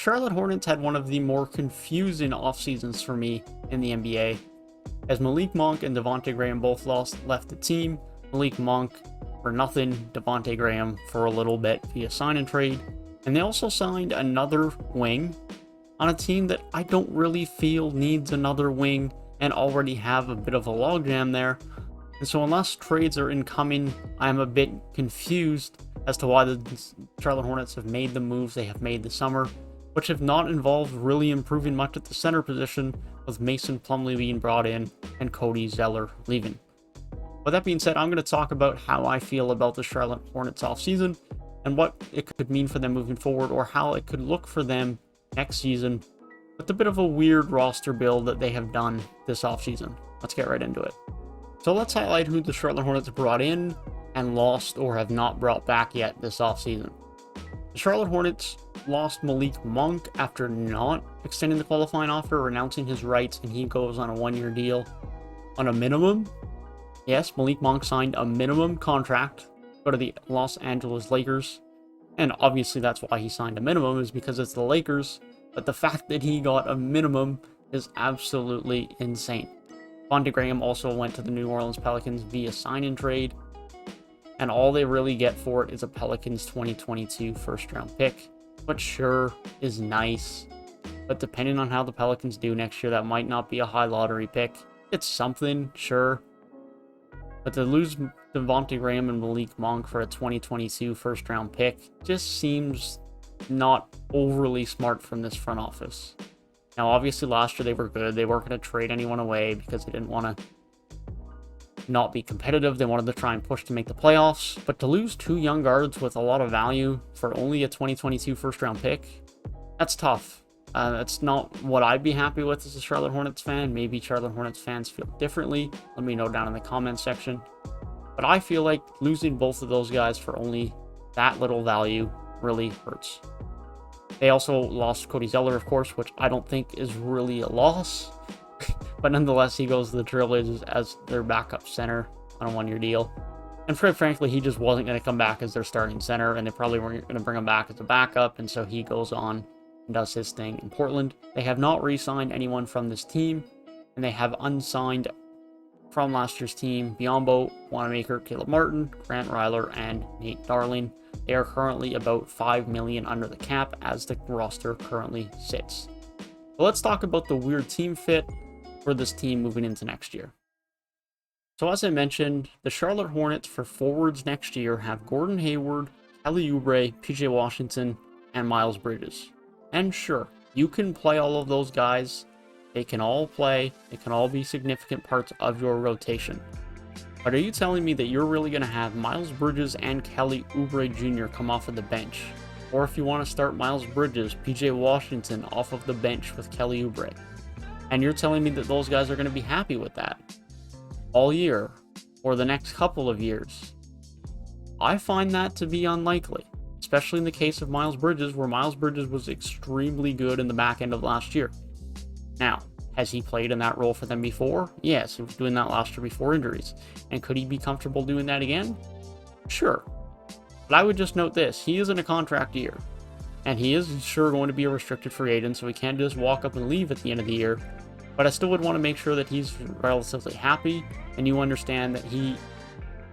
Charlotte Hornets had one of the more confusing off seasons for me in the NBA, as Malik Monk and Devonte Graham both left the team. Malik Monk for nothing, Devonte Graham for a little bit via sign and trade. And they also signed another wing on a team that I don't really feel needs another wing and already have a bit of a logjam there. And so unless trades are incoming, I'm a bit confused as to why the Charlotte Hornets have made the moves they have made this summer, which have not involved really improving much at the center position, with Mason Plumlee being brought in and Cody Zeller leaving. With that being said, I'm going to talk about how I feel about the Charlotte Hornets offseason and what it could mean for them moving forward, or how it could look for them next season with a bit of a weird roster build that they have done this offseason. Let's get right into it. So let's highlight who the Charlotte Hornets brought in and lost or have not brought back yet this offseason. The Charlotte Hornets lost Malik Monk after not extending the qualifying offer, renouncing his rights, and he goes on a one-year deal on a minimum. Yes, Malik Monk signed a minimum contract to go to the Los Angeles Lakers, and obviously that's why he signed a minimum, is because it's the Lakers, but the fact that he got a minimum is absolutely insane. Devonte Graham also went to the New Orleans Pelicans via sign-in trade, and all they really get for it is a Pelicans 2022 first-round pick, which sure is nice, but depending on how the Pelicans do next year, that might not be a high lottery pick. It's something, sure, but to lose Devonte Graham and Malik Monk for a 2022 first-round pick just seems not overly smart from this front office. Now, obviously, last year they were good. They weren't going to trade anyone away because they didn't want to not be competitive. They wanted to try and push to make the playoffs. But to lose two young guards with a lot of value for only a 2022 first-round pick, that's tough. That's not what I'd be happy with as a Charlotte Hornets fan. Maybe Charlotte Hornets fans feel differently. Let me know down in the comments section. But I feel like losing both of those guys for only that little value really hurts. They also lost Cody Zeller, of course, which I don't think is really a loss. But nonetheless, he goes to the Trailblazers as their backup center on a one-year deal. And frankly, he just wasn't going to come back as their starting center, and they probably weren't going to bring him back as a backup, and so he goes on and does his thing in Portland. They have not re-signed anyone from this team, and they have unsigned from last year's team Biyombo, Wanamaker, Caleb Martin, Grant Ryler, and Nate Darling. They are currently about $5 million under the cap as the roster currently sits. So let's talk about the weird team fit for this team moving into next year. So as I mentioned, the Charlotte Hornets for forwards next year have Gordon Hayward, Kelly Oubre, PJ Washington, and Miles Bridges. And sure, you can play all of those guys. They can all play. They can all be significant parts of your rotation. But are you telling me that you're really going to have Miles Bridges and Kelly Oubre Jr. come off of the bench? Or if you want to start Miles Bridges, PJ Washington off of the bench with Kelly Oubre, and you're telling me that those guys are going to be happy with that all year or the next couple of years? I find that to be unlikely, especially in the case of Miles Bridges, where Miles Bridges was extremely good in the back end of last year. Now, has he played in that role for them before? Yes, he was doing that last year before injuries. And could he be comfortable doing that again? Sure. But I would just note this: he is in a contract year, and he is sure going to be a restricted free agent, so he can't just walk up and leave at the end of the year. But I still would want to make sure that he's relatively happy, and you understand that he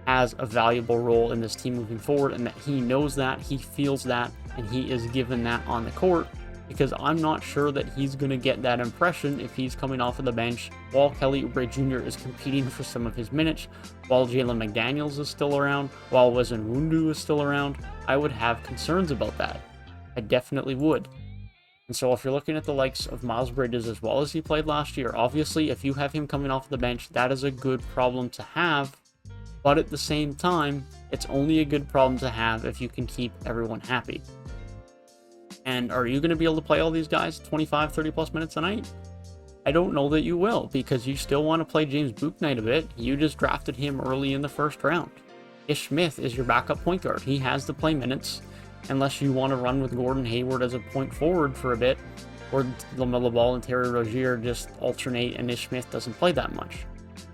has a valuable role in this team moving forward, and that he knows that, he feels that, and he is given that on the court, because I'm not sure that he's going to get that impression if he's coming off of the bench while Kelly Oubre Jr. is competing for some of his minutes, while Jalen McDaniels is still around, while Wezinwundu is still around. I would have concerns about that. I definitely would. And so if you're looking at the likes of Miles Bridges as well as he played last year, obviously if you have him coming off the bench, that is a good problem to have. But at the same time, it's only a good problem to have if you can keep everyone happy. And are you going to be able to play all these guys 25, 30 plus minutes a night? I don't know that you will, because you still want to play James Bouknight a bit. You just drafted him early in the first round. Ish Smith is your backup point guard. He has to play minutes, unless you want to run with Gordon Hayward as a point forward for a bit, or LaMelo Ball and Terry Rozier just alternate and Ish Smith doesn't play that much.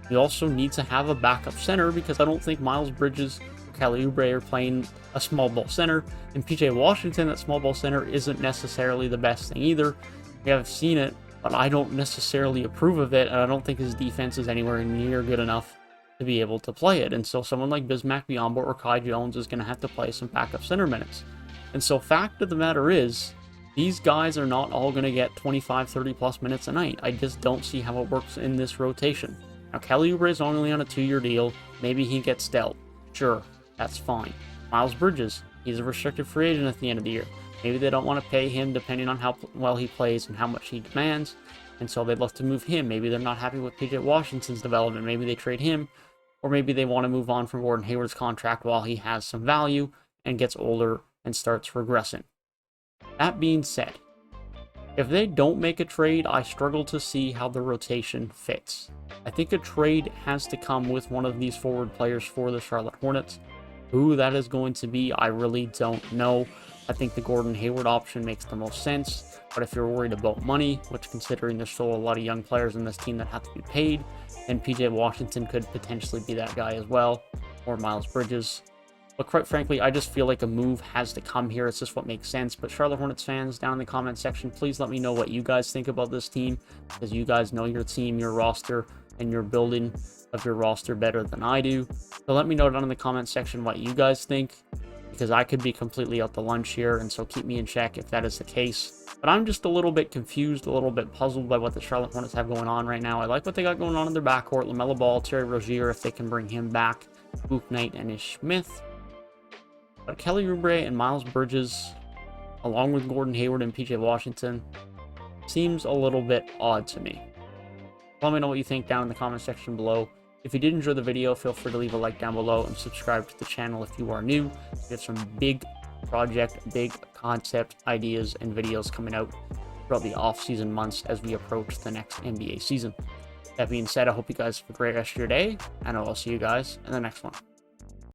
You also need to have a backup center, because I don't think Miles Bridges Kelly Oubre are playing a small ball center, and PJ Washington at small ball center isn't necessarily the best thing either. We have seen it, but I don't necessarily approve of it, and I don't think his defense is anywhere near good enough to be able to play it. And so someone like Bismack Biyombo or Kai Jones is going to have to play some backup center minutes. And so fact of the matter is, these guys are not all going to get 25, 30 plus minutes a night. I just don't see how it works in this rotation. Now, Kelly Oubre is only on a 2-year deal. Maybe he gets dealt. Sure, that's fine. Miles Bridges, he's a restricted free agent at the end of the year. Maybe they don't want to pay him depending on how well he plays and how much he demands, and so they'd love to move him. Maybe they're not happy with PJ Washington's development. Maybe they trade him, or maybe they want to move on from Gordon Hayward's contract while he has some value and gets older and starts regressing. That being said, if they don't make a trade, I struggle to see how the rotation fits. I think a trade has to come with one of these forward players for the Charlotte Hornets. Who that is going to be, I really don't know. I think the Gordon Hayward option makes the most sense, but if you're worried about money, which considering there's still a lot of young players in this team that have to be paid, then PJ Washington could potentially be that guy as well, or Miles Bridges. But quite frankly, I just feel like a move has to come here. It's just what makes sense. But Charlotte Hornets fans, down in the comment section, please let me know what you guys think about this team, because you guys know your team, your roster, and your building of your roster better than I do. So let me know down in the comment section what you guys think, because I could be completely out to lunch here, and so keep me in check if that is the case. But I'm just a little bit confused, a little bit puzzled by what the Charlotte Hornets have going on right now. I like what they got going on in their backcourt. LaMelo Ball, Terry Rozier, if they can bring him back, Bouknight and Ish Smith. But Kelly Oubre and Miles Bridges, along with Gordon Hayward and PJ Washington, seems a little bit odd to me. Let me know what you think down in the comment section below. If you did enjoy the video, feel free to leave a like down below and subscribe to the channel if you are new. We have some big project, big concept ideas and videos coming out throughout the off-season months as we approach the next NBA season. That being said, I hope you guys have a great rest of your day, and I'll see you guys in the next one.